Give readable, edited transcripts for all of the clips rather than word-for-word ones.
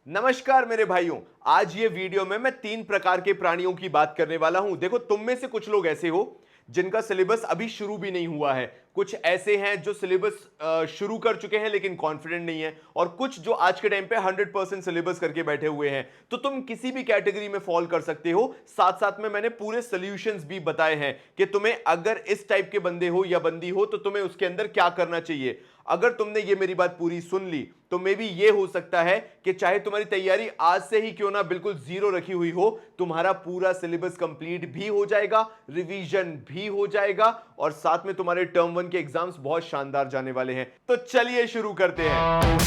नमस्कार मेरे भाइयों। आज ये वीडियो में मैं 3 प्रकार के प्राणियों की बात करने वाला हूं। देखो, तुम में से कुछ लोग ऐसे हो जिनका सिलेबस अभी शुरू भी नहीं हुआ है, कुछ ऐसे हैं जो सिलेबस शुरू कर चुके हैं लेकिन कॉन्फिडेंट नहीं है, और कुछ जो आज के टाइम पे 100% सिलेबस करके बैठे हुए हैं। तो तुम किसी भी कैटेगरी में फॉल कर सकते हो। साथ साथ में मैंने पूरे सॉल्यूशंस भी बताए हैं कि तुम्हें अगर इस टाइप के बंदे हो या बंदी हो तो तुम्हें उसके अंदर क्या करना चाहिए। अगर तुमने ये मेरी बात पूरी सुन ली तो मे भी ये हो सकता है कि चाहे तुम्हारी तैयारी आज से ही क्यों ना बिल्कुल जीरो रखी हुई हो, तुम्हारा पूरा सिलेबस कंप्लीट भी हो जाएगा, रिवीजन भी हो जाएगा, और साथ में तुम्हारे टर्म 1 के एग्जाम्स बहुत शानदार जाने वाले हैं। तो चलिए शुरू करते हैं।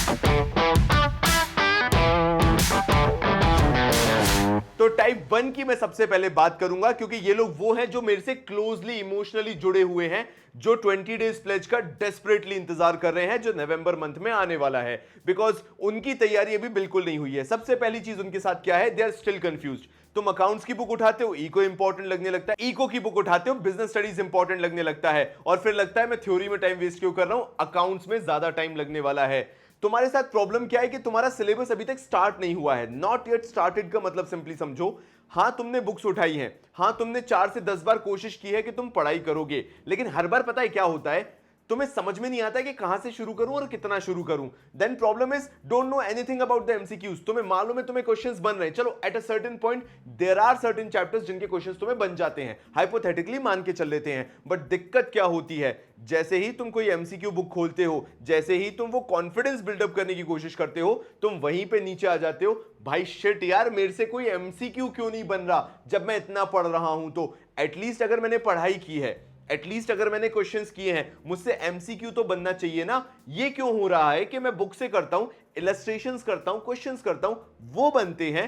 तो टाइप 1 की मैं सबसे पहले बात करूंगा, क्योंकि ये लोग वो हैं जो मेरे से क्लोजली इमोशनली जुड़े हुए हैं, जो 20 डेज प्लेज का डेस्परेटली इंतजार कर रहे हैं, जो नवंबर मंथ में आने वाला है, बिकॉज उनकी तैयारी अभी बिल्कुल नहीं हुई है। सबसे पहली चीज उनके साथ क्या है, दे आर स्टिल कंफ्यूज्ड। तुम अकाउंट्स की बुक उठाते हो, इको इंपॉर्टेंट लगने लगता है, इको की बुक उठाते हो, बिजनेस स्टडीज इंपॉर्टेंट लगने लगता है, और फिर लगता है मैं थ्योरी में टाइम वेस्ट क्यों कर रहा हूं, अकाउंट्स में ज्यादा टाइम लगने वाला है। तुम्हारे साथ प्रॉब्लम क्या है कि तुम्हारा सिलेबस अभी तक स्टार्ट नहीं हुआ है। नॉट येट स्टार्टेड का मतलब सिंपली समझो, हां तुमने बुक्स उठाई हैं, हां तुमने 4 से 10 बार कोशिश की है कि तुम पढ़ाई करोगे, लेकिन हर बार पता है क्या होता है, तुम्हें समझ में नहीं आता है कि कहां से शुरू करूं और कितना शुरू करूं। Then problem is don't know anything about the MCQs. तुम्हें मालूम है तुम्हें क्वेश्चंस बन रहे हैं, चलो at a certain point there are certain chapters जिनके क्वेश्चंस तुम्हें बन जाते हैं, हाइपोथेटिकली मान के चल लेते हैं। बट दिक्कत क्या होती है, जैसे ही तुम कोई एमसीक्यू बुक खोलते हो, जैसे ही तुम वो कॉन्फिडेंस बिल्डअप करने की कोशिश करते हो, तुम वहीं पे नीचे आ जाते हो, भाई शिट यार मेरे से कोई एमसीक्यू क्यों नहीं बन रहा जब मैं इतना पढ़ रहा हूं। तो एटलीस्ट अगर मैंने पढ़ाई की है, एटलीस्ट अगर मैंने क्वेश्चंस किए हैं, मुझसे एमसीक्यू तो बनना चाहिए ना। ये क्यों हो रहा है कि मैं बुक से करता हूं, इलस्ट्रेशंस करता हूं, क्वेश्चंस करता हूं, वो बनते हैं,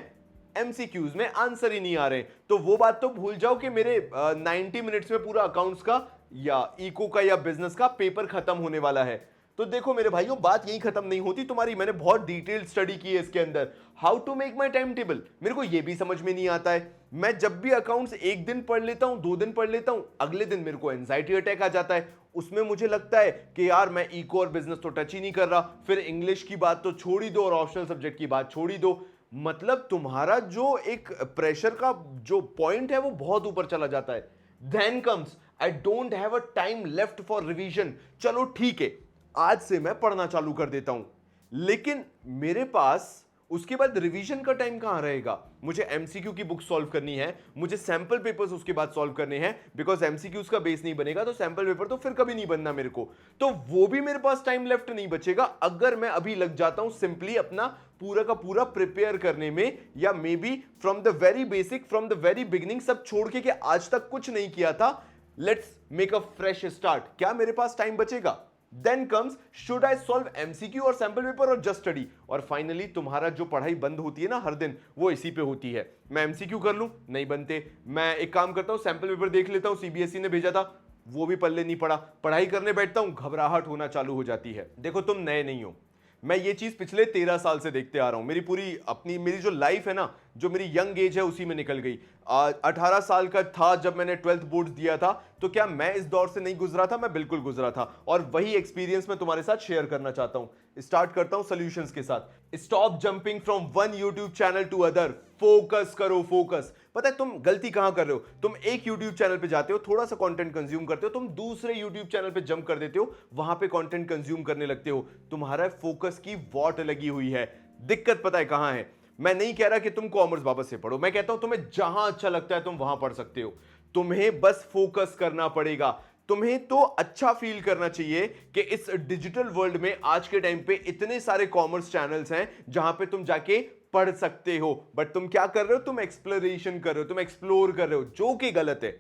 एमसीक्यूज में आंसर ही नहीं आ रहे। तो वो बात तो भूल जाओ कि मेरे 90 मिनट्स में पूरा अकाउंट्स का या इको का या बिजनेस का पेपर खत्म होने वाला है। तो देखो मेरे भाइयों, बात यही खत्म नहीं होती तुम्हारी। मैंने बहुत डिटेल्ड स्टडी की है इसके अंदर, how to make my time table. मेरे को यह भी समझ में नहीं आता है। मैं जब भी अकाउंट्स एक दिन पढ़ लेता हूं, 2 दिन पढ़ लेता हूं, अगले दिन मेरे को एंजाइटी अटैक आ जाता है। उसमें मुझे लगता है कि यार मैं इको और बिजनेस तो टच ही नहीं कर रहा, फिर इंग्लिश की बात तो छोड़ ही दो और ऑप्शनल सब्जेक्ट की बात छोड़ ही दो। मतलब तुम्हारा जो एक प्रेशर का जो पॉइंट है वो बहुत ऊपर चला जाता है। Then comes I don't have a time left for revision. चलो ठीक है, आज से मैं पढ़ना चालू कर देता हूं, लेकिन मेरे पास उसके बाद रिवीजन का टाइम कहां रहेगा। मुझे एमसीक्यू की बुक सॉल्व करनी है, मुझे सैंपल पेपर्स उसके बाद सॉल्व करने हैं, बिकॉज एमसीक्यूज का बेस नहीं बनेगा तो सैंपल पेपर तो फिर कभी नहीं बनना मेरे को। तो वो भी मेरे पास टाइम लेफ्ट नहीं बचेगा अगर मैं अभी लग जाता हूं सिंपली अपना पूरा का पूरा प्रिपेयर करने में, या may be from the very basic, from the very beginning सब छोड़ के कि आज तक कुछ नहीं किया था, let's make a fresh start. क्या मेरे पास टाइम बचेगा? Then comes, should I solve MCQ और सैंपल पेपर और जस्ट स्टडी? और फाइनली तुम्हारा जो पढ़ाई बंद होती है ना हर दिन, वो इसी पे होती है। मैं एमसीक्यू कर लूं, नहीं बनते। मैं एक काम करता हूं, सैंपल पेपर देख लेता हूं, सीबीएसई ने भेजा था, वो भी पल्ले नहीं पड़ा। पढ़ाई करने बैठता हूं, घबराहट होना चालू हो जाती है। देखो तुम नए नहीं हो, मैं ये चीज पिछले 13 साल से देखते आ रहा हूं। मेरी पूरी अपनी मेरी जो लाइफ है ना, जो मेरी यंग एज है उसी में निकल गई। 18 साल का था जब मैंने 12th बोर्ड दिया था, तो क्या मैं इस दौर से नहीं गुजरा था? मैं बिल्कुल गुजरा था, और वही एक्सपीरियंस मैं तुम्हारे साथ शेयर करना चाहता हूं। स्टार्ट करता हूं सॉल्यूशंस के साथ। Stop jumping from one YouTube channel to other, focus करो, फोकस। पता है तुम गलती कहां कर रहे हो? तुम एक YouTube चैनल पे जाते हो, थोड़ा सा कंटेंट कंज्यूम करते हो, तुम दूसरे YouTube चैनल पे जंप कर देते हो, वहां पे कंटेंट कंज्यूम करने लगते हो। तुम्हारा फोकस की वॉट लगी हुई है। दिक्कत पता है कहां है? मैं नहीं कह रहा कि तुम कॉमर्स वापस से पढ़ो, मैं कहता हूं तुम्हें जहां अच्छा लगता है तुम वहां पढ़ सकते हो। तुम्हें बस फोकस करना पड़ेगा। तुम्हें तो अच्छा फील करना चाहिए कि इस डिजिटल वर्ल्ड में आज के टाइम पे इतने सारे कॉमर्स चैनल्स हैं जहां पे तुम जाके पढ़ सकते हो। बट तुम क्या कर रहे हो? तुम एक्सप्लोरेशन कर रहे हो, तुम एक्सप्लोर कर रहे हो, जो कि गलत है।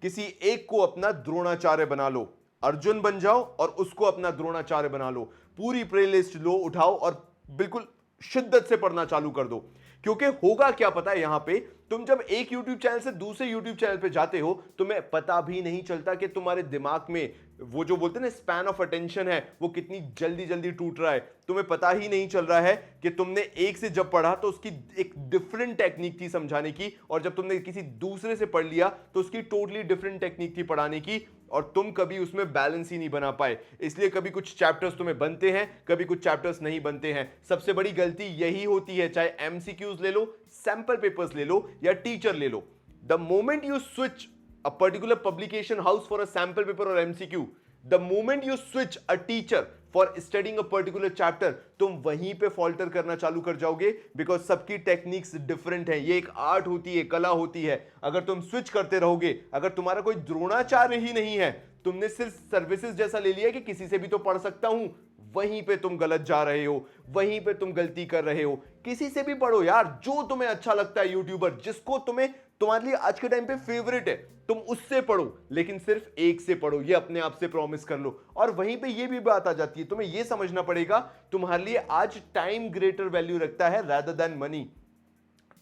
किसी एक को अपना द्रोणाचार्य बना लो, अर्जुन बन जाओ और उसको अपना द्रोणाचार्य बना लो। पूरी प्लेलिस्ट लो, उठाओ और बिल्कुल शिद्दत से पढ़ना चालू कर दो। क्योंकि होगा क्या पता है, यहां पे तुम जब एक YouTube चैनल से दूसरे YouTube चैनल पे जाते हो, तुम्हें पता भी नहीं चलता कि तुम्हारे दिमाग में वो जो बोलते हैं ना स्पैन ऑफ अटेंशन है वो कितनी जल्दी जल्दी टूट रहा है, तुम्हें पता ही नहीं चल रहा है कि तुमने एक से जब पढ़ा तो उसकी एक डिफरेंट टेक्निक थी समझाने की, और जब तुमने किसी दूसरे से पढ़ लिया तो उसकी टोटली डिफरेंट टेक्निक थी पढ़ाने की, और तुम कभी उसमें बैलेंस ही नहीं बना पाए। इसलिए कभी कुछ चैप्टर्स तुम्हें बनते हैं, कभी कुछ चैप्टर्स नहीं बनते हैं। सबसे बड़ी गलती यही होती है, चाहे एमसीक्यूज ले लो, सैंपल पेपर्स ले लो या टीचर ले लो। The moment you switch a particular publication house for a sample paper or MCQ, the moment you switch a teacher for studying a particular chapter, तुम वहीं पे फॉल्टर करना चालू कर जाओगे, बिकॉज सबकी टेक्निक्स डिफरेंट है। ये एक आर्ट होती है, कला होती है। अगर तुम स्विच करते रहोगे, अगर तुम्हारा कोई द्रोणाचार्य ही नहीं है, तुमने सिर्फ सर्विसेज जैसा ले लिया कि किसी से भी तो पढ़ सकता हूं, वहीं पे तुम गलत जा रहे हो, वहीं पे तुम गलती कर रहे हो। किसी से भी पढ़ो यार, जो तुम्हें अच्छा लगता है, यूट्यूबर जिसको तुम्हारे लिए आज के टाइम पे फेवरेट है, तुम उससे पढ़ो, लेकिन सिर्फ एक से पढ़ो, ये अपने आप से प्रॉमिस कर लो। और वहीं पे ये भी बात आ जाती है, तुम्हें ये समझना पड़ेगा तुम्हारे लिए आज टाइम ग्रेटर वैल्यू रखता है रादर देन मनी।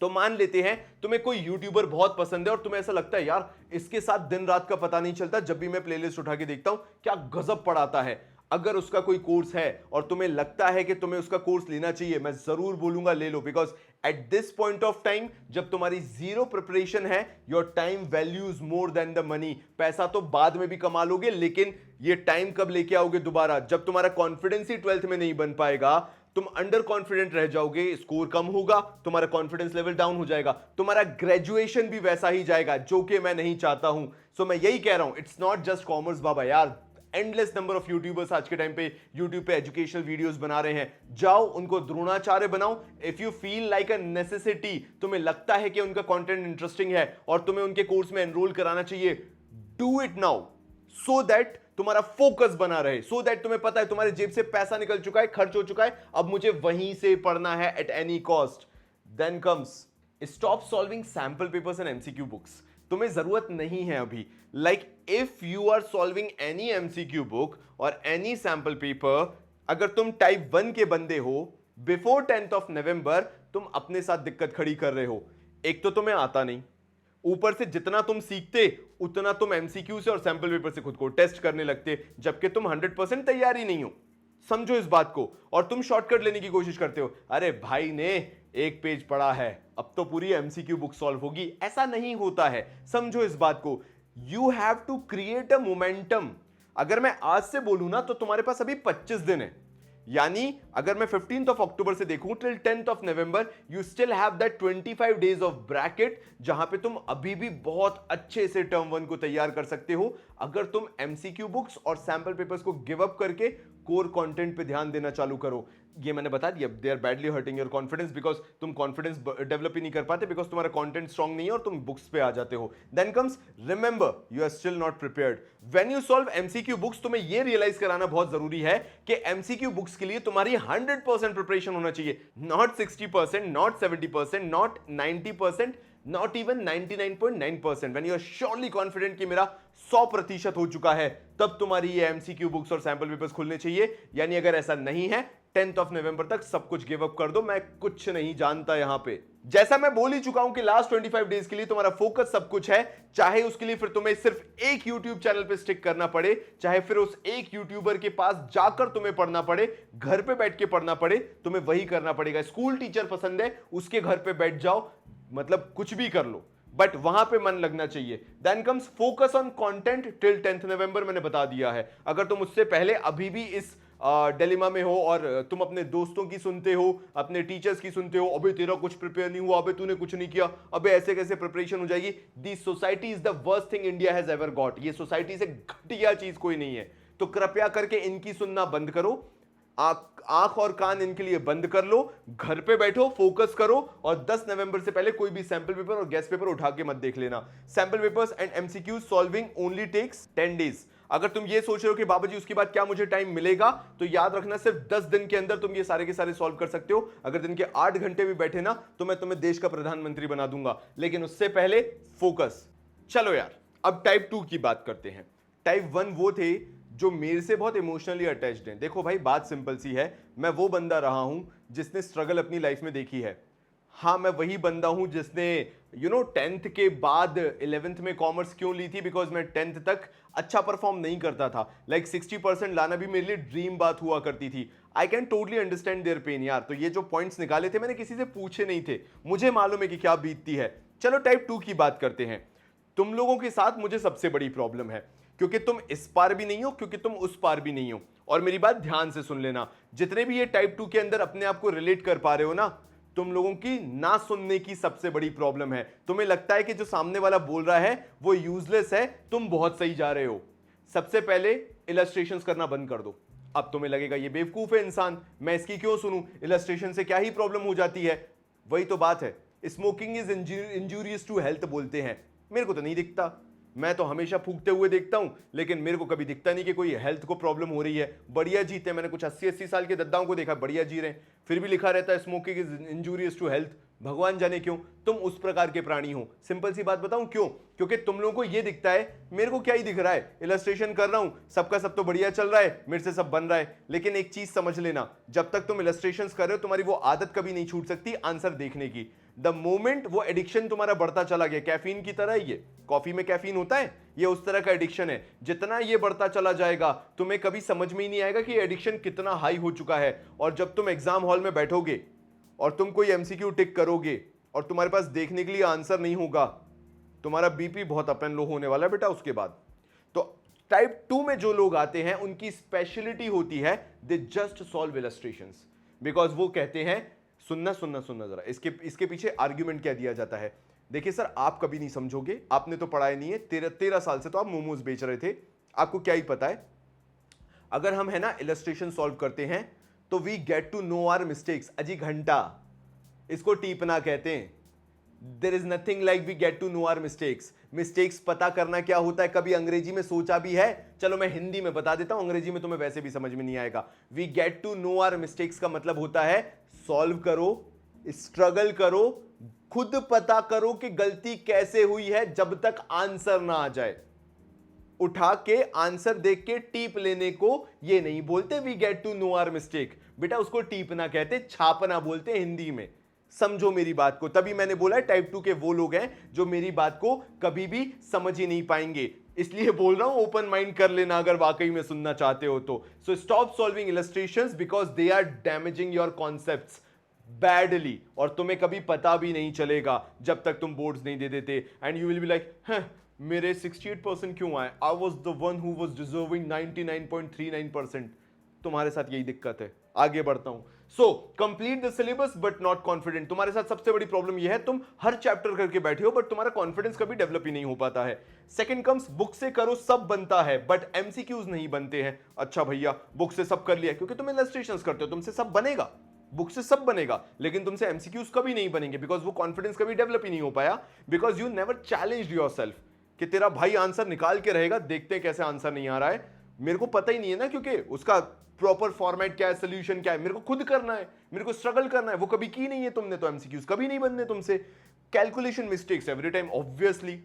तो मान लेते हैं तुम्हें कोई यूट्यूबर बहुत पसंद है और तुम्हें ऐसा लगता है यार इसके साथ दिन रात का पता नहीं चलता, जब भी मैं प्लेलिस्ट उठा के देखता हूं क्या गजब पढ़ाता है। अगर उसका कोई कोर्स है और तुम्हें लगता है कि तुम्हें उसका कोर्स लेना चाहिए, मैं जरूर बोलूंगा ले लो, because at this point of time जब तुम्हारी जीरो प्रिपरेशन है, your time values more than the money. पैसा तो बाद में भी कमा लोगे, लेकिन ये टाइम कब लेके आओगे दोबारा, जब तुम्हारा कॉन्फिडेंस ही 12th में नहीं बन पाएगा, तुम अंडर कॉन्फिडेंट रह जाओगे, स्कोर कम होगा, तुम्हारा कॉन्फिडेंस लेवल डाउन हो जाएगा, तुम्हारा ग्रेजुएशन भी वैसा ही जाएगा, जो कि मैं नहीं चाहता हूं। सो मैं यही कह रहा हूं, इट्स नॉट जस्ट कॉमर्स बाबा यार, एंडलेस नंबर ऑफ यूट्यूबर्स आज के टाइम पे यूट्यूब पे एजुकेशनल वीडियोस बना रहे हैं, जाओ उनको द्रोणाचार्य बनाओ। If you feel like a necessity, तुम्हें लगता है कि उनका कंटेंट इंटरेस्टिंग है और तुम्हें उनके कोर्स में एनरोल कराना चाहिए, do it now, so that तुम्हारा फोकस बना रहे, सो दैट तुम्हें पता है तुम्हारे जेब से पैसा निकल चुका है, खर्च हो चुका है, अब मुझे वहीं से पढ़ना है at any cost. Then comes stop solving sample papers and MCQ books. तुम्हें जरूरत नहीं है अभी। Like if you are solving any MCQ book और एनी सैंपल पेपर, अगर तुम टाइप 1 के बंदे हो, बिफोर 10th of November तुम अपने साथ दिक्कत खड़ी कर रहे हो। एक तो तुम्हें आता नहीं, ऊपर से जितना तुम सीखते उतना तुम एमसीक्यू से और सैंपल पेपर से खुद को टेस्ट करने लगते, जबकि तुम 100% तैयार ही नहीं हो। समझो इस बात को। और तुम शॉर्टकट लेने की कोशिश करते हो, अरे भाई ने एक पेज पढ़ा है, अब तो पूरी एमसीक्यू बुक सॉल्व होगी। ऐसा नहीं होता है, समझो इस बात को। You have to create a momentum. अगर मैं आज से बोलूं ना तो तुम्हारे पास अभी 25 दिन है, यानी अगर मैं 15th of October से देखूं till 10th of November, you still have that 25 days of bracket, जहां पे तुम अभी भी बहुत अच्छे से टर्म 1 को तैयार कर सकते हो, अगर तुम एमसीक्यू बुक्स और सैंपल पेपर्स को गिव अप करके कोर कंटेंट पे ध्यान देना चालू करो। ये मैंने बता दिया, they are badly hurting your confidence, because तुम कॉन्फिडेंस डेवलप ही नहीं कर पाते, बिकॉज तुम्हारा कंटेंट स्ट्रांग नहीं है और तुम बुक्स पे आ जाते हो। Then comes remember, you are still not prepared. When you solve MCQ books, तुम्हें ये रियलाइज कराना बहुत जरूरी है कि एमसीक्यू बुक्स के लिए तुम्हारी 100% प्रिपरेशन होना चाहिए, not 60%, not 70%, not 90%, not even 99.9%। When you are surely confident कि मेरा 100% हो चुका है, तब तुम्हारी ये एमसीक्यू बुक्स और सैंपल पेपर्स खुलने चाहिए। यानी अगर ऐसा नहीं है, 10th of November तक सब कुछ गिव अप कर दो, मैं कुछ नहीं जानता यहां पे। जैसा मैं बोल ही चुका हूं कि लास्ट 25 डेज के लिए तुम्हारा फोकस सब कुछ है, चाहे उसके लिए फिर तुम्हें सिर्फ एक यूट्यूब चैनल पे स्टिक करना पड़े, चाहे फिर उस एक यूट्यूबर के पास जाकर तुम्हें पढ़ना पड़े, घर पे बैठ के पढ़ना पड़े, तुम्हें वही करना पड़ेगा। स्कूल टीचर पसंद है, उसके घर पे बैठ जाओ, मतलब कुछ भी कर लो, बट वहां पे मन लगना चाहिए। Then comes focus on content till 10th November, मैंने बता दिया है। अगर तुम उससे पहले अभी भी इस डिलेमा में हो और तुम अपने दोस्तों की सुनते हो, अपने टीचर्स की सुनते हो, अबे तेरा कुछ प्रिपेयर नहीं हुआ, अबे तूने कुछ नहीं किया, अबे ऐसे कैसे प्रिपरेशन हो जाएगी। The society is the worst thing India has ever got. ये सोसाइटी से घटिया चीज कोई नहीं है, तो कृपया करके इनकी सुनना बंद करो, आंख और कान इनके लिए बंद कर लो, घर पे बैठो, फोकस करो, और 10 नवंबर से पहले कोई भी सैंपल पेपर और गेस्ट पेपर उठा के मत देख लेना। Sample papers and MCQ solving only takes 10 days. अगर तुम ये सोच रहे हो कि बाबा जी उसके बाद क्या मुझे टाइम मिलेगा, तो याद रखना सिर्फ 10 दिन के अंदर तुम ये सारे के सारे सॉल्व कर सकते हो। अगर दिन के 8 घंटे भी बैठे ना, तो मैं तुम्हें देश का प्रधानमंत्री बना दूंगा, लेकिन उससे पहले फोकस। चलो यार, अब टाइप 2 की बात करते हैं। टाइप 1 वो थे जो मेरे से बहुत इमोशनली अटैच्ड हैं। देखो भाई, बात सिंपल सी है, मैं वो बंदा रहा हूं जिसने स्ट्रगल अपनी लाइफ में देखी है। हाँ, मैं वही बंदा हूं जिसने 10th के बाद 11th में कॉमर्स क्यों ली थी, बिकॉज मैं 10th तक अच्छा परफॉर्म नहीं करता था। लाइक 60% लाना भी मेरे लिए ड्रीम बात हुआ करती थी। I can totally understand their pain यार। तो ये जो पॉइंट्स निकाले थे मैंने किसी से पूछे नहीं थे, मुझे मालूम है कि क्या बीतती है। चलो टाइप 2 की बात करते हैं। तुम लोगों के साथ मुझे सबसे बड़ी प्रॉब्लम है, क्योंकि तुम इस पार भी नहीं हो, क्योंकि तुम उस पार भी नहीं हो। और मेरी बात ध्यान से सुन लेना, जितने भी ये टाइप 2 के अंदर अपने आप को रिलेट कर पा रहे हो ना, तुम लोगों की ना सुनने की सबसे बड़ी प्रॉब्लम है। तुम्हें लगता है कि जो सामने वाला बोल रहा है वो यूजलेस है, तुम बहुत सही जा रहे हो। सबसे पहले इलस्ट्रेशंस करना बंद कर दो। अब तुम्हें लगेगा ये बेवकूफ है इंसान, मैं इसकी क्यों सुनूं, इलस्ट्रेशन से क्या ही प्रॉब्लम हो जाती है। वही तो बात है, smoking is injurious to health बोलते हैं। मेरे को तो नहीं दिखता, मैं तो हमेशा फूकते हुए देखता हूं, लेकिन मेरे को कभी दिखता नहीं कि कोई हेल्थ को प्रॉब्लम हो रही है। बढ़िया जीते हैं, मैंने कुछ 80-80 साल के दद्दाओं को देखा, बढ़िया जी रहे हैं, फिर भी लिखा रहता है smoking is injurious to health. भगवान जाने क्यों तुम उस प्रकार के प्राणी हो। सिंपल सी बात बताऊं क्यों, क्योंकि तुम लोगों को ये दिखता है, मेरे को क्या ही दिख रहा है, इलस्ट्रेशन कर रहा हूं, सबका सब तो बढ़िया चल रहा है, मेरे से सब बन रहा है। लेकिन एक चीज समझ लेना, जब तक तुम इलस्ट्रेशन कर रहे हो तुम्हारी वो आदत कभी नहीं छूट सकती आंसर देखने की। द मोमेंट वो एडिक्शन तुम्हारा बढ़ता चला गया, कैफीन की तरह, ये कॉफी में कैफीन होता है, ये उस तरह का एडिक्शन है, जितना ये बढ़ता चला जाएगा तुम्हें कभी समझ में ही नहीं आएगा कि एडिक्शन कितना हाई हो चुका है। और जब तुम एग्जाम हॉल में बैठोगे और तुम कोई एमसीक्यू टिक करोगे और तुम्हारे पास देखने के लिए आंसर नहीं होगा, तुम्हारा बीपी बहुत अप एंड लो होने वाला है बेटा उसके बाद। तो टाइप 2 में जो लोग आते हैं उनकी स्पेशलिटी होती है they just solve illustrations, because वो कहते हैं सुनना सुनना सुनना जरा, इसके पीछे आर्ग्यूमेंट क्या दिया जाता है। देखिए सर, आप कभी नहीं समझोगे, आपने तो पढ़ाया नहीं है, 13 साल से तो आप मोमोज बेच रहे थे, आपको क्या ही पता है। अगर हम है ना इलस्ट्रेशन सॉल्व करते हैं तो we get to know our mistakes. अजी घंटा, इसको टीपना कहते हैं। There is nothing like we get to know our mistakes. Mistakes पता करना क्या होता है, कभी अंग्रेजी में सोचा भी है? चलो मैं हिंदी में बता देता हूं, अंग्रेजी में तुम्हें वैसे भी समझ में नहीं आएगा। We get to know our mistakes का मतलब होता है सॉल्व करो, स्ट्रगल करो, खुद पता करो कि गलती कैसे हुई है, जब तक आंसर ना आ जाए। उठा के आंसर देख के टीप लेने को ये नहीं बोलते we get to know our mistake, बेटा उसको टीपना कहते, छापना बोलते हिंदी में। समझो मेरी बात को, तभी मैंने बोला है टाइप 2 के वो लोग हैं जो मेरी बात को कभी भी समझ ही नहीं पाएंगे। इसलिए बोल रहा हूं ओपन माइंड कर लेना अगर वाकई में सुनना चाहते हो तो। So stop solving illustrations because they are damaging your concepts badly, और तुम्हें कभी पता भी नहीं चलेगा जब तक तुम बोर्ड्स नहीं दे देते। And you will be like, मेरे 68% क्यों आए, I was the one who was deserving 99.39%। तुम्हारे साथ यही दिक्कत है। आगे बढ़ता हूं। So complete the syllabus but not confident. तुम्हारे साथ सबसे बड़ी प्रॉब्लम यह है, तुम हर चैप्टर करके बैठे हो बट तुम्हारा कॉन्फिडेंस कभी डेवलप ही नहीं हो पाता है। सेकंड कम्स, बुक से करो सब बनता है बट एमसीक्यूज नहीं बनते हैं। अच्छा भैया, बुक से सब कर लिया, क्योंकि तुम इलस्ट्रेशंस करते हो, तुमसे सब बनेगा, बुक से सब बनेगा, लेकिन तुमसे एमसीक्यूज कभी नहीं बनेंगे, बिकॉज वो कॉन्फिडेंस कभी डेवलप ही नहीं हो पाया, because you never challenged yourself कि तेरा भाई आंसर निकाल के रहेगा, देखते हैं कैसे आंसर नहीं आ रहा है। मेरे को पता ही नहीं है ना, क्योंकि उसका प्रॉपर फॉर्मेट क्या है, सोल्यूशन क्या है, मेरे को खुद करना है, मेरे को स्ट्रगल करना है, वो कभी की नहीं है तुमने, तो एमसीक्यूज कभी नहीं बनने तुमसे। Calculation mistakes every time, obviously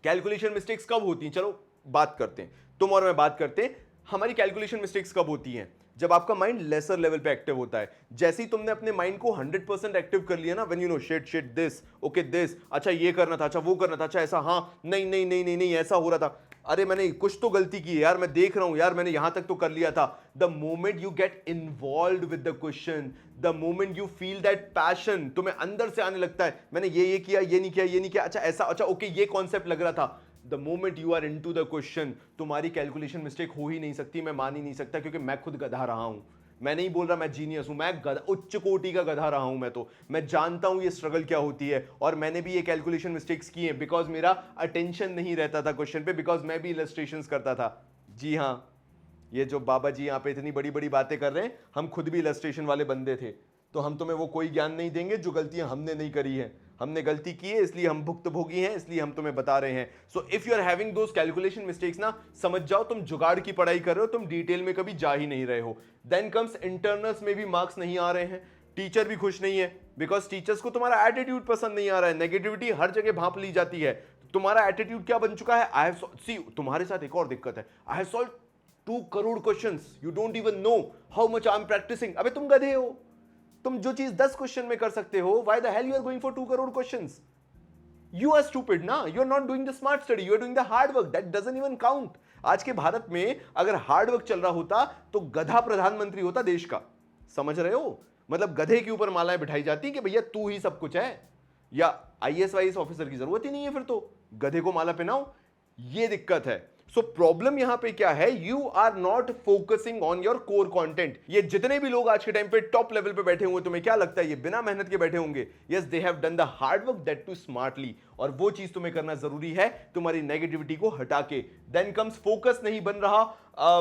calculation mistakes कब होती हैं, चलो बात करते हैं, तुम और मैं बात करते हैं। हमारी कैलकुलेशन मिस्टेक्स कब होती हैं? जब आपका माइंड लेसर लेवल पे एक्टिव होता है। जैसे ही तुमने अपने माइंड को 100% एक्टिव कर लिया ना, when you know shit this, okay this, अच्छा ये करना था, अच्छा वो करना था, अच्छा ऐसा, हाँ नहीं नहीं नहीं नहीं नहीं ऐसा हो रहा था, अरे मैंने कुछ तो गलती की है यार, मैं देख रहा हूं यार, मैंने यहां तक तो कर लिया था। The moment you get involve with the question, the moment you feel that passion, तुम्हें अंदर से आने लगता है, मैंने ये किया, ये नहीं किया, ये नहीं किया, अच्छा ऐसा, अच्छा ओके ये कॉन्सेप्ट लग रहा था। The moment you are into the question, तुम्हारी कैलकुलेशन मिस्टेक हो ही नहीं सकती, मैं मान ही नहीं सकता, क्योंकि मैं खुद गधा रहा हूं। मैं नहीं बोल रहा मैं जीनियस हूं, मैं उच्च कोटि का गधा रहा हूं। मैं जानता हूं ये स्ट्रगल क्या होती है, और मैंने भी ये कैलकुलेशन मिस्टेक्स की हैं, बिकॉज मेरा अटेंशन नहीं रहता था क्वेश्चन पे, बिकॉज मैं भी इलस्ट्रेशंस करता था। जी हाँ, ये जो बाबा जी यहाँ पे इतनी बड़ी बड़ी बातें कर रहे हैं, हम खुद भी इलस्ट्रेशन वाले बंदे थे, तो हम तुम्हें वो कोई ज्ञान नहीं देंगे जो गलतियां हमने नहीं करी है। हमने गलती की है, इसलिए हम भुक्तभोगी हैं, इसलिए हम तुम्हें बता रहे हैं। So if you are having those calculation mistakes ना, समझ जाओ तुम जुगाड़ की पढ़ाई कर रहे हो, तुम डिटेल में कभी जा ही नहीं रहे हो। देन कम्स इंटरनल्स में भी मार्क्स नहीं आ रहे हैं, टीचर भी खुश नहीं है, बिकॉज टीचर्स को तुम्हारा एटीट्यूड पसंद नहीं आ रहा है, नेगेटिविटी हर जगह भांप ली जाती है। तुम्हारा एटीट्यूड क्या बन चुका है? आई हैव सी, तुम्हारे साथ एक और दिक्कत है, I have solve 2 crore questions, you don't even know how much I am practising. अबे तुम गधे हो, तुम जो चीज 10 क्वेश्चन में कर सकते हो, why the hell you are going for 2 crore questions? You are stupid ना, you are not doing the smart study, you are doing the hard work, that doesn't even count. आज के भारत में अगर हार्ड वर्क चल रहा होता तो गधा प्रधानमंत्री होता देश का, समझ रहे हो? मतलब गधे के ऊपर मालाएं बिठाई जाती कि भैया तू ही सब कुछ है, या आईएएस वाईएएस ऑफिसर की जरूरत ही नहीं है, फिर तो गधे को माला पहनाओ। ये दिक्कत है। सो प्रॉब्लम यहां पे क्या है, you are not focusing on your core content. ये जितने भी लोग आज के टाइम पे टॉप लेवल पे बैठे हुए, तुम्हें क्या लगता है ये बिना मेहनत के बैठे होंगे? Yes, they have done the hard work, that too smartly. और वो चीज तुम्हें करना जरूरी है, तुम्हारी नेगेटिविटी को हटा के। देन कम्स फोकस नहीं बन रहा,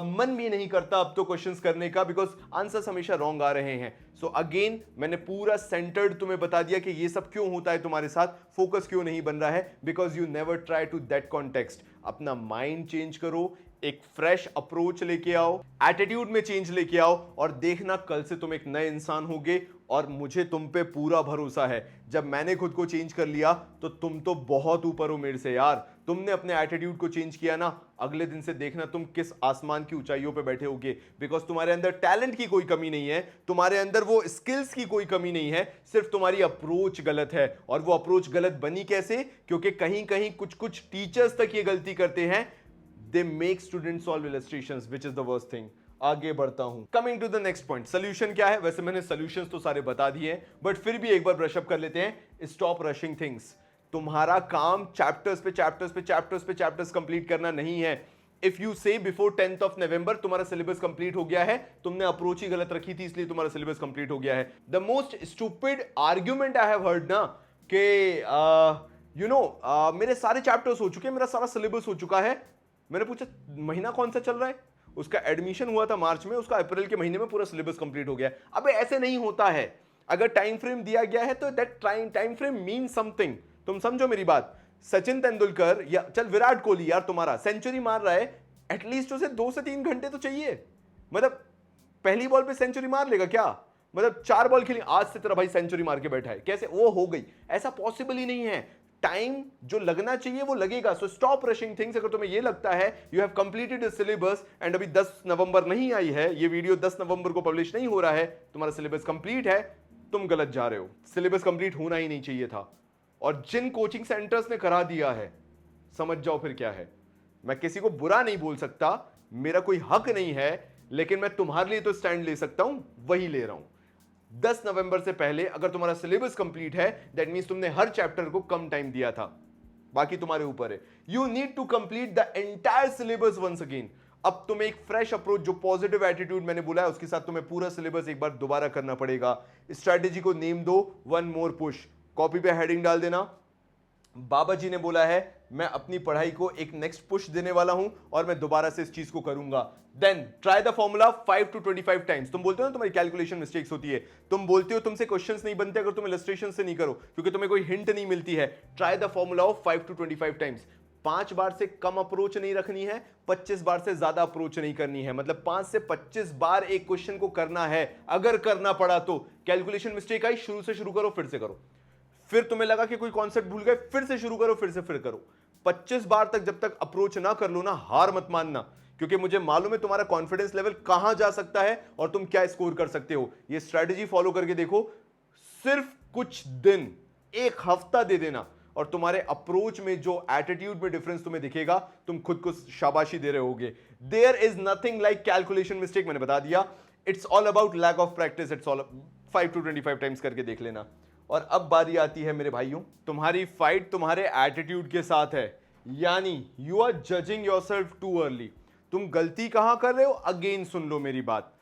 मन भी नहीं करता अब तो क्वेश्चंस करने का, बिकॉज आंसर्स हमेशा रॉन्ग आ रहे हैं। सो अगेन मैंने पूरा सेंटर्ड तुम्हें बता दिया कि ये सब क्यों होता है तुम्हारे साथ, फोकस क्यों नहीं बन रहा है, because you never try to that context. अपना माइंड चेंज करो, एक फ्रेश अप्रोच लेके आओ, एटीट्यूड में चेंज लेके आओ, और देखना कल से तुम एक नए इंसान होगे। और मुझे तुम पे पूरा भरोसा है, जब मैंने खुद को चेंज कर लिया तो तुम तो बहुत ऊपर हो मेरे से यार। तुमने अपने एटीट्यूड को चेंज किया ना, अगले दिन से देखना तुम किस आसमान की ऊंचाइयों पे बैठे होगे, बिकॉज तुम्हारे अंदर टैलेंट की कोई कमी नहीं है, तुम्हारे अंदर वो स्किल्स की कोई कमी नहीं है, सिर्फ तुम्हारी अप्रोच गलत है। और वो अप्रोच गलत बनी कैसे? क्योंकि कहीं कहीं कुछ कुछ टीचर्स तक ये गलती करते हैं, they make student solve illustrations, which is the worst thing. आगे बढ़ता हूं, coming to the next point, solution क्या है? वैसे मैंने सोल्यूशंस तो सारे बता दिए हैं, बट फिर भी एक बार ब्रशअप कर लेते हैं। Stop rushing things. तुम्हारा काम चैप्टर्स पे चैप्टर्स पे चैप्टर्स पे चैप्टर्स कंप्लीट करना नहीं है। इफ यू से बिफोर 10th ऑफ नवंबर तुम्हारा सिलेबस कंप्लीट हो गया है, तुमने अप्रोच ही गलत रखी थी इसलिए तुम्हारा सिलेबस कंप्लीट हो गया है। The most stupid argument I have heard ना, कि मेरे सारे चैप्टर्स हो चुके हैं, मेरा सारा सिलेबस हो चुका है। मैंने पूछा महीना कौन सा चल रहा है? उसका एडमिशन हुआ था मार्च में, उसका अप्रैल के महीने में पूरा सिलेबस कंप्लीट हो गया। अबे ऐसे नहीं होता है। अगर टाइम फ्रेम दिया गया है तो that time frame mean something. तुम समझो मेरी बात। सचिन तेंदुलकर या चल विराट कोहली यार, तुम्हारा सेंचुरी मार रहा है, एटलीस्ट उसे 2 से 3 घंटे तो चाहिए। मतलब पहली बॉल पे सेंचुरी मार लेगा क्या? मतलब 4 बॉल खेली, आज से तेरा भाई सेंचुरी मार के बैठा है, कैसे वो हो गई? ऐसा पॉसिबल ही नहीं है। टाइम जो लगना चाहिए वो लगेगा। So stop rushing things. अगर तुम्हें ये लगता है you have completed the syllabus and अभी 10 नवंबर नहीं आई है, ये वीडियो 10 नवंबर को पब्लिश नहीं हो रहा है, तुम्हारा सिलेबस कंप्लीट है, तुम गलत जा रहे हो। सिलेबस कंप्लीट होना ही नहीं चाहिए था। और जिन कोचिंग सेंटर्स ने करा दिया है, समझ जाओ फिर क्या है। मैं किसी को बुरा नहीं बोल सकता, मेरा कोई हक नहीं है, लेकिन मैं तुम्हारे लिए तो स्टैंड ले सकता हूं, वही ले रहा हूं। 10 नवंबर से पहले अगर तुम्हारा सिलेबस कंप्लीट है, दैट मींस तुमने हर चैप्टर को कम टाइम दिया था। बाकी तुम्हारे ऊपर है। You need to complete the entire syllabus once again. अब तुम्हें एक फ्रेश अप्रोच, जो पॉजिटिव एटीट्यूड मैंने बोला है, उसके साथ तुम्हें पूरा सिलेबस एक बार दोबारा करना पड़ेगा। स्ट्रैटेजी को नेम दो, वन मोर पुश। कॉपी पे हेडिंग डाल देना, बाबा जी ने बोला है मैं अपनी पढ़ाई को एक नेक्स्ट पुश देने वाला हूं और मैं दोबारा से इस चीज को करूंगा। Then try the formula 5 to 25 times. तुम बोलते हो ना तुम्हारी कैलकुलेशन मिस्टेक्स होती है, तुम बोलते हो तुमसे क्वेश्चंस नहीं बनते अगर तुम इलस्ट्रेशन से नहीं करो, क्योंकि तुम्हें कोई हिंट नहीं मिलती है। Try the formula of 5 to 25 times. 5 बार से कम अप्रोच नहीं रखनी है, 25 बार से ज्यादा अप्रोच नहीं करनी है। मतलब 5 से 25 बार एक क्वेश्चन को करना है। अगर करना पड़ा तो कैलकुलेशन मिस्टेक आई, शुरू से शुरू करो, फिर से करो। फिर तुम्हें लगा कि कोई कॉन्सेप्ट भूल गए, फिर से शुरू करो, फिर करो। 25 बार तक जब तक अप्रोच ना कर लो ना, हार मत मानना, क्योंकि मुझे मालूम है तुम्हारा कॉन्फिडेंस लेवल कहां जा सकता है और तुम क्या स्कोर कर सकते हो। ये स्ट्रेटजी फॉलो करके देखो, सिर्फ कुछ दिन, एक हफ्ता दे देना, और तुम्हारे अप्रोच में जो एटीट्यूड में डिफरेंस तुम्हें दिखेगा, तुम खुद को शाबाशी दे रहे होगे। There is nothing like calculation mistake, मैंने बता दिया। It's all about lack of practice. It's all 5 to 25 times करके देख लेना। और अब बारी आती है मेरे भाइयों, तुम्हारी फाइट तुम्हारे एटीट्यूड के साथ है। यानी you are judging yourself too early. तुम गलती कहां कर रहे हो? अगेन सुन लो मेरी बात,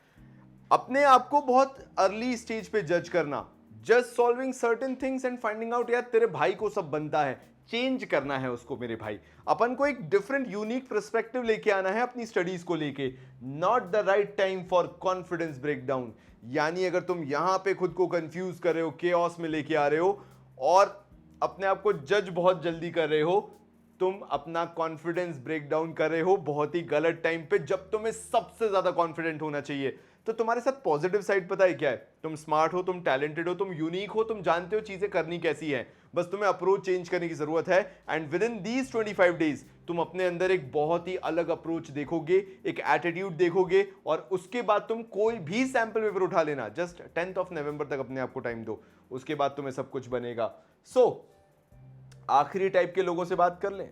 अपने आप को बहुत अर्ली स्टेज पे जज करना। Just solving certain things and finding out यार तेरे भाई को सब बनता है, चेंज करना है उसको। मेरे भाई, अपन को एक डिफरेंट यूनिक पर्सपेक्टिव लेके आना है अपनी स्टडीज को लेके। Not the right time for confidence breakdown. यानी अगर तुम यहां पे खुद को कंफ्यूज कर रहे हो, केओस में लेके आ रहे हो और अपने आप को जज बहुत जल्दी कर रहे हो, तुम अपना कॉन्फिडेंस ब्रेक डाउन कर रहे हो बहुत ही गलत टाइम पे, जब तुम्हें सबसे ज्यादा कॉन्फिडेंट होना चाहिए। तो तुम्हारे साथ पॉजिटिव साइड पता है क्या है? तुम स्मार्ट हो, तुम टैलेंटेड हो, तुम यूनिक हो, तुम जानते हो चीजें करनी कैसी है, बस तुम्हें अप्रोच चेंज करने की जरूरत है। And with in these 25 days तुम अपने अंदर एक बहुत ही अलग अप्रोच देखोगे, एक एटीट्यूड देखोगे, और उसके बाद तुम कोई भी सैंपल पेपर उठा लेना, जस्ट 10th ऑफ नवंबर तक अपने आप को टाइम दो, उसके बाद तुम्हें सब कुछ बनेगा। आखिरी टाइप के लोगों से बात कर लें।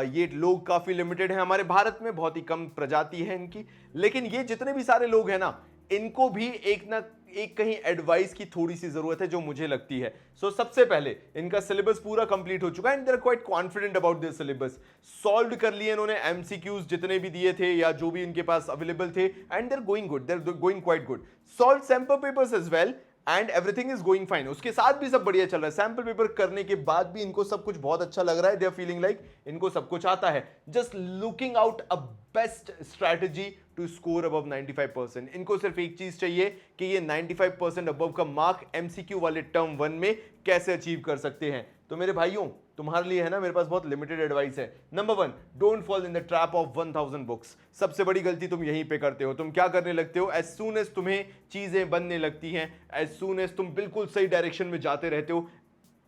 ये लोग काफी लिमिटेड हैं हमारे भारत में, बहुत ही कम प्रजाति है इनकी, लेकिन ये जितने भी सारे लोग हैं ना, इनको भी एक ना एक कहीं एडवाइस की थोड़ी सी जरूरत है जो मुझे लगती है। सबसे पहले इनका सिलेबस पूरा कंप्लीट हो चुका है and they are quite confident about this syllabus. Solve कर लिए इन्होंने एमसीक्यूज जितने भी दिए थे या जो भी इनके पास अवेलेबल थे, and they are going good, they are going quite good. Solve sample papers as well and everything is going fine. उसके साथ भी सब बढ़िया चल रहा है, सैंपल पेपर करने के बाद भी इनको सब कुछ बहुत अच्छा लग रहा है, दे आर फीलिंग लाइक इनको सब कुछ आता है। Just looking out a best strategy to score above 95%। इनको सिर्फ एक चीज चाहिए कि ये 95% अबव का मार्क एमसीक्यू वाले टर्म 1 में कैसे अचीव कर सकते हैं। तो मेरे भाइयों, तुम्हारे लिए है ना मेरे पास बहुत लिमिटेड एडवाइस है। Number 1, don't fall in the trap of 1000 books. सबसे बड़ी गलती तुम यहीं पे करते हो। तुम क्या करने लगते हो? एज सून एज तुम्हें चीजें बनने लगती हैं, एज सून एज तुम बिल्कुल सही डायरेक्शन में जाते रहते हो,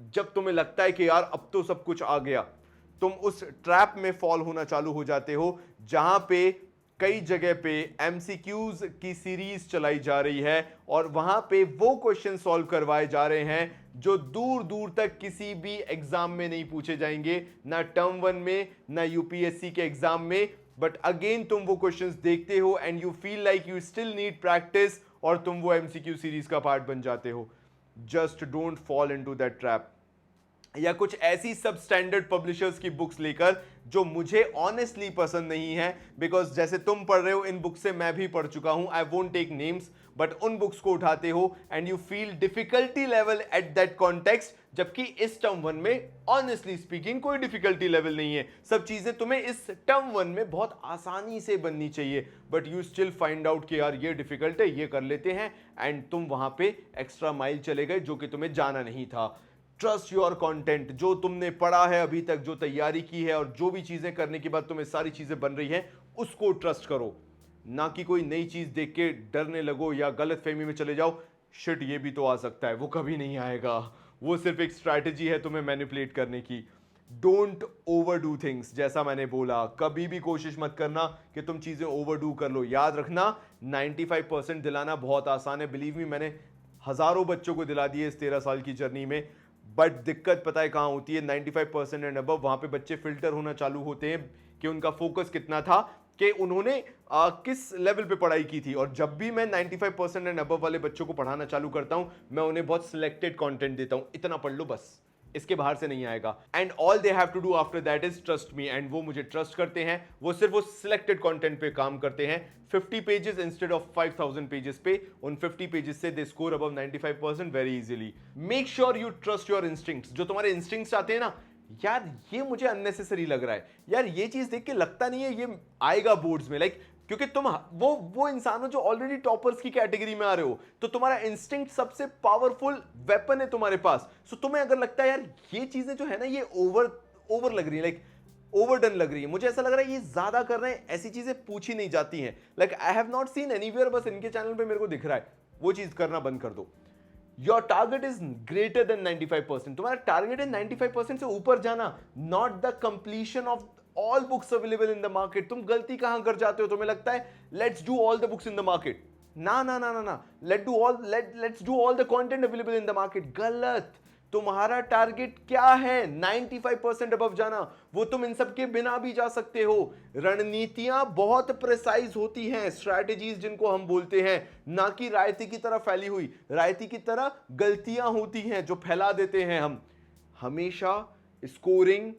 जब तुम्हें लगता है कि यार अब तो सब कुछ आ गया, तुम उस ट्रैप में फॉल होना चालू हो जाते हो, जहां पे कई जगह पे एमसीक्यूज की सीरीज चलाई जा रही है और वहां पे वो क्वेश्चन सॉल्व करवाए जा रहे हैं जो दूर दूर तक किसी भी एग्जाम में नहीं पूछे जाएंगे, ना टर्म 1 में, ना यूपीएससी के एग्जाम में। बट अगेन तुम वो क्वेश्चंस देखते हो and you feel like you still need practice, और तुम वो एमसीक्यू सीरीज का पार्ट बन जाते हो। Just don't fall into that trap. या कुछ ऐसी सब स्टैंडर्ड पब्लिशर्स की बुक्स लेकर जो मुझे ऑनेस्टली पसंद नहीं है, बिकॉज जैसे तुम पढ़ रहे हो इन बुक्स से मैं भी पढ़ चुका हूं, I won't take names, but उन बुक्स को उठाते हो and you feel difficulty level at that context, जबकि इस टर्म 1 में ऑनेस्टली स्पीकिंग कोई डिफिकल्टी लेवल नहीं है। सब चीजें तुम्हें इस टर्म 1 में बहुत आसानी से बननी चाहिए, but you still find out कि यार ये डिफिकल्ट है, ये कर लेते हैं, एंड तुम वहां पे एक्स्ट्रा माइल चले गए जो कि तुम्हें जाना नहीं था। Trust your content. जो तुमने पढ़ा है अभी तक, जो तैयारी की है और जो भी चीजें करने के बाद तुम्हें सारी चीजें बन रही हैं, उसको ट्रस्ट करो, ना कि कोई नई चीज देख के डरने लगो या गलतफहमी में चले जाओ, शिट ये भी तो आ सकता है। वो कभी नहीं आएगा, वो सिर्फ एक स्ट्रैटेजी है तुम्हें मैनिपुलेट करने की। Don't overdo things. जैसा मैंने बोला, कभी भी कोशिश मत करना कि तुम चीजें ओवरडू कर लो। याद रखना, 95% दिलाना बहुत आसान है, बिलीव मी, मैंने हजारों बच्चों को दिला दिए इस 13 साल की जर्नी में। बट दिक्कत पता है कहां होती है? 95% एंड अबव, वहां पे बच्चे फिल्टर होना चालू होते हैं कि उनका फोकस कितना था, कि उन्होंने किस लेवल पे पढ़ाई की थी। और जब भी मैं 95% एंड अबव वाले बच्चों को पढ़ाना चालू करता हूं, मैं उन्हें बहुत सिलेक्टेड कंटेंट देता हूं, इतना पढ़ लो बस, इसके बाहर से नहीं आएगा। And all they have to do after that is trust me. एंड वो मुझे ट्रस्ट करते हैं, वो सिर्फ वो सिलेक्टेड कंटेंट पे काम करते हैं। 50 पेजेस इंस्टेड ऑफ 5000 पेजेस पे, उन 50 पेजेस से they score above 95% very easily. Make sure you trust your instincts. जो तुम्हारे इंस्टिंक्ट्स आते हैं ना, यार ये मुझे अननेसेसरी लग रहा है, यार ये चीज देख के लगता नहीं है ये आएगा बोर्ड्स में, लाइक क्योंकि तुम वो इंसान हो जो ऑलरेडी टॉपर्स की कैटेगरी में आ रहे हो, तो तुम्हारा इंस्टिंक्ट सबसे पावरफुल वेपन है तुम्हारे पास। सो तुम्हें अगर लगता है यार ये चीजें जो है ना ये ओवर लग रही है, लाइक ओवरडन लग रही है, मुझे ऐसा लग रहा है ये ज्यादा कर रहे हैं, ऐसी चीजें पूछी नहीं जाती हैं, like I have not seen anywhere, बस इनके चैनल पे मेरे को दिख रहा है, वो चीज करना बंद कर दो। Your target is greater than 95%। तुम्हारा टारगेट है 95% से ऊपर जाना, not the completion of all books available in the market. तुम गलती कहां कर जाते हो? तुम्हें लगता है let's do all the books in the market. ना ना ना ना ना, let's do all the content available in the market. गलत। तुम्हारा टारगेट क्या है? 95% अबव जाना। वो तुम इन सब के बिना भी जा सकते हो। रणनीतियां बहुत प्रिसाइज होती हैं, स्ट्रैटेजीज जिनको हम बोलते हैं, ना कि रायती की तरह फैली हुई। रायती की तरह गलतियां होती हैं जो फैला देते हैं हम। हमेशा स्कोरिंग,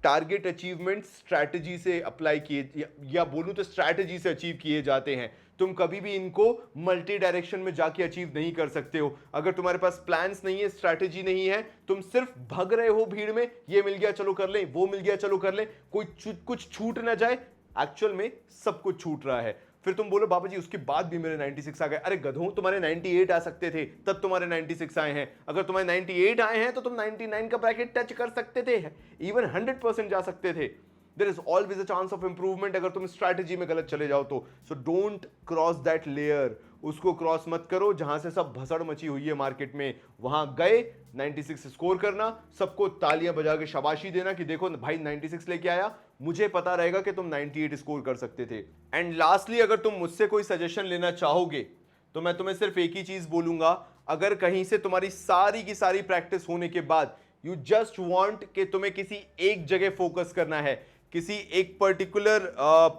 टारगेट अचीवमेंट स्ट्रैटेजी से अप्लाई किए, या बोलूं तो स्ट्रैटेजी से अचीव किए जाते हैं। तुम कभी भी इनको मल्टी डायरेक्शन में जाके अचीव नहीं कर सकते हो। अगर तुम्हारे पास प्लान्स नहीं है, स्ट्रैटेजी नहीं है, तुम सिर्फ भग रहे हो भीड़ में, ये मिल गया चलो कर ले, वो मिल गया चलो कर ले, कोई कुछ छूट ना जाए, एक्चुअल में सब कुछ छूट रहा है। फिर तुम बोलो बाबा जी उसके बाद भी मेरे 96 आ गए। अरे गधों, तुम्हारे 98 आ सकते थे, तब तुम्हारे 96 आए हैं। अगर तुम्हारे 98 आए हैं तो तुम 99 का ब्रैकेट टच कर सकते थे, इवन 100% जा सकते थे। There is always a chance of improvement अगर तुम स्ट्रैटेजी में गलत चले जाओ तो। So don't cross that layer. उसको क्रॉस मत करो। जहां से सब भसड़ मची हुई है मार्केट में वहां गए 96 स्कोर करना, सबको तालियां बजा के शाबाशी देना कि देखो भाई 96 लेके आया, मुझे पता रहेगा कि तुम 98 स्कोर कर सकते थे। एंड लास्टली, अगर तुम मुझसे कोई सजेशन लेना चाहोगे तो मैं तुम्हें सिर्फ एक ही चीज बोलूंगा, अगर कहीं से तुम्हारी सारी की सारी प्रैक्टिस होने के बाद यू जस्ट वांट कि तुम्हें किसी एक जगह फोकस करना है, किसी एक पर्टिकुलर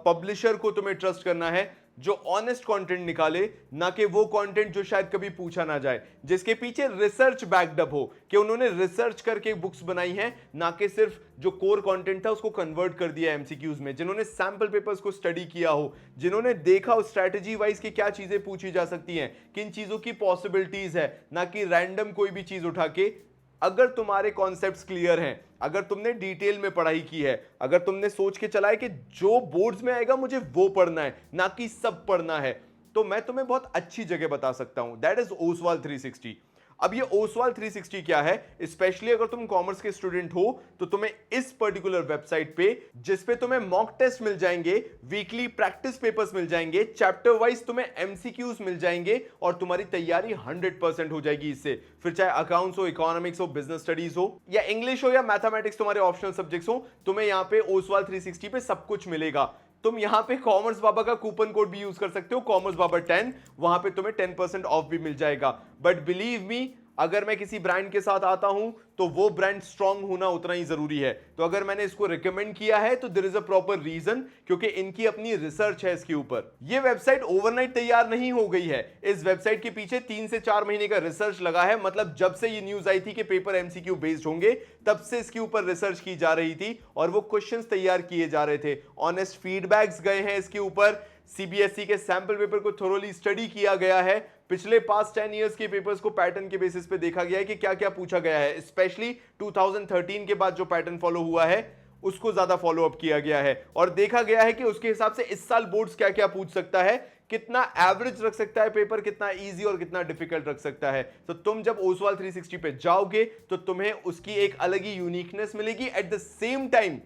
पब्लिशर को तुम्हें ट्रस्ट करना है जो ऑनेस्ट कंटेंट निकाले, ना कि वो कंटेंट जो शायद कभी पूछा ना जाए, जिसके पीछे रिसर्च बैकअप हो कि उन्होंने रिसर्च करके बुक्स बनाई हैं, ना कि सिर्फ जो कोर कंटेंट था उसको कन्वर्ट कर दिया एमसीक्यूज में, जिन्होंने सैंपल पेपर्स को स्टडी किया हो, जिन्होंने देखा हो स्ट्रेटजी वाइज कि क्या चीजें पूछी जा सकती हैं, किन चीजों की पॉसिबिलिटीज है, ना कि रैंडम कोई भी चीज उठा के। अगर तुम्हारे कॉन्सेप्ट्स क्लियर हैं, अगर तुमने डिटेल में पढ़ाई की है, अगर तुमने सोच के चला है कि जो बोर्ड्स में आएगा मुझे वो पढ़ना है, ना कि सब पढ़ना है, तो मैं तुम्हें बहुत अच्छी जगह बता सकता हूं, दैट इज ओसवाल 360। अब ये ओसवाल 360 क्या है, स्पेशली अगर तुम कॉमर्स के स्टूडेंट हो तो तुम्हें इस पर्टिकुलर वेबसाइट पे, जिस पे तुम्हें मॉक टेस्ट मिल जाएंगे, वीकली प्रैक्टिस पेपर्स मिल जाएंगे, चैप्टर वाइज तुम्हें एमसीक्यूज मिल जाएंगे और तुम्हारी तैयारी 100% हो जाएगी इससे। फिर चाहे अकाउंट्स हो, इकोनॉमिक्स हो, बिजनेस स्टडीज हो, या इंग्लिश हो, या मैथमेटिक्स तुम्हारे ऑप्शनल सब्जेक्ट्स हो, तुम्हें यहाँ पे ओसवाल 360 पे सब कुछ मिलेगा। तुम यहां पे कॉमर्स बाबा का कूपन कोड भी यूज कर सकते हो, कॉमर्स बाबा 10, वहां पे तुम्हें 10% ऑफ भी मिल जाएगा। बट बिलीव मी, अगर मैं किसी ब्रांड के साथ आता हूं तो वो ब्रांड स्ट्रांग होना उतना ही जरूरी है। तो अगर मैंने इसको रिकमेंड किया है तो there is a proper reason, क्योंकि इनकी अपनी रिसर्च है इसके ऊपर। ये वेबसाइट ओवरनाइट तैयार नहीं हो गई है, इस वेबसाइट के पीछे 3 से 4 महीने का रिसर्च लगा है। मतलब जब से ये न्यूज आई थी कि पेपर एमसीक्यू बेस्ड होंगे, तब से इसके ऊपर रिसर्च की जा रही थी और वो क्वेश्चंस तैयार किए जा रहे थे, ऑनेस्ट फीडबैक्स गए हैं इसके ऊपर, सीबीएसई के सैंपल पेपर को थोरोली स्टडी किया गया है, पिछले पास्ट 10 इयर्स के पेपर्स को पैटर्न के बेसिस पे देखा गया है कि क्या क्या पूछा गया है, स्पेशली 2013 के बाद जो पैटर्न फॉलो हुआ है उसको ज्यादा फॉलो अप किया गया है और देखा गया है कि उसके हिसाब से इस साल बोर्ड्स क्या क्या पूछ सकता है, कितना एवरेज रख सकता है पेपर, कितना इजी और कितना डिफिकल्ट रख सकता है। तो तुम जब ओसवाल 360 पे जाओगे तो तुम्हें उसकी एक अलग ही यूनिकनेस मिलेगी, एट द सेम टाइम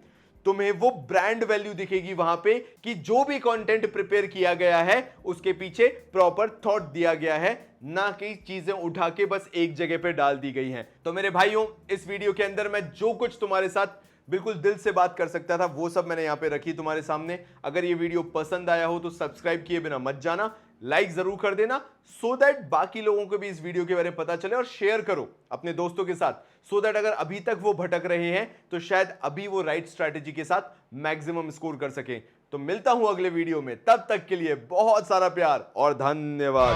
तुम्हें वो ब्रांड वैल्यू दिखेगी वहां पे कि जो भी कंटेंट प्रिपेयर किया गया है उसके पीछे प्रॉपर थॉट दिया गया है, ना कि चीजें उठा के बस एक जगह पे डाल दी गई हैं। तो मेरे भाइयों, इस वीडियो के अंदर मैं जो कुछ तुम्हारे साथ बिल्कुल दिल से बात कर सकता था वो सब मैंने यहां पे रखी तुम्हारे सामने। अगर ये वीडियो पसंद आया हो तो सब्सक्राइब किए बिना मत जाना, लाइक जरूर कर देना, सो दैट बाकी लोगों को भी इस वीडियो के बारे में पता चले, और शेयर करो अपने दोस्तों के साथ, सो दैट अगर अभी तक वो भटक रहे हैं तो शायद अभी वो राइट स्ट्रैटेजी के साथ मैक्सिमम स्कोर कर सके। तो मिलता हूं अगले वीडियो में, तब तक के लिए बहुत सारा प्यार और धन्यवाद।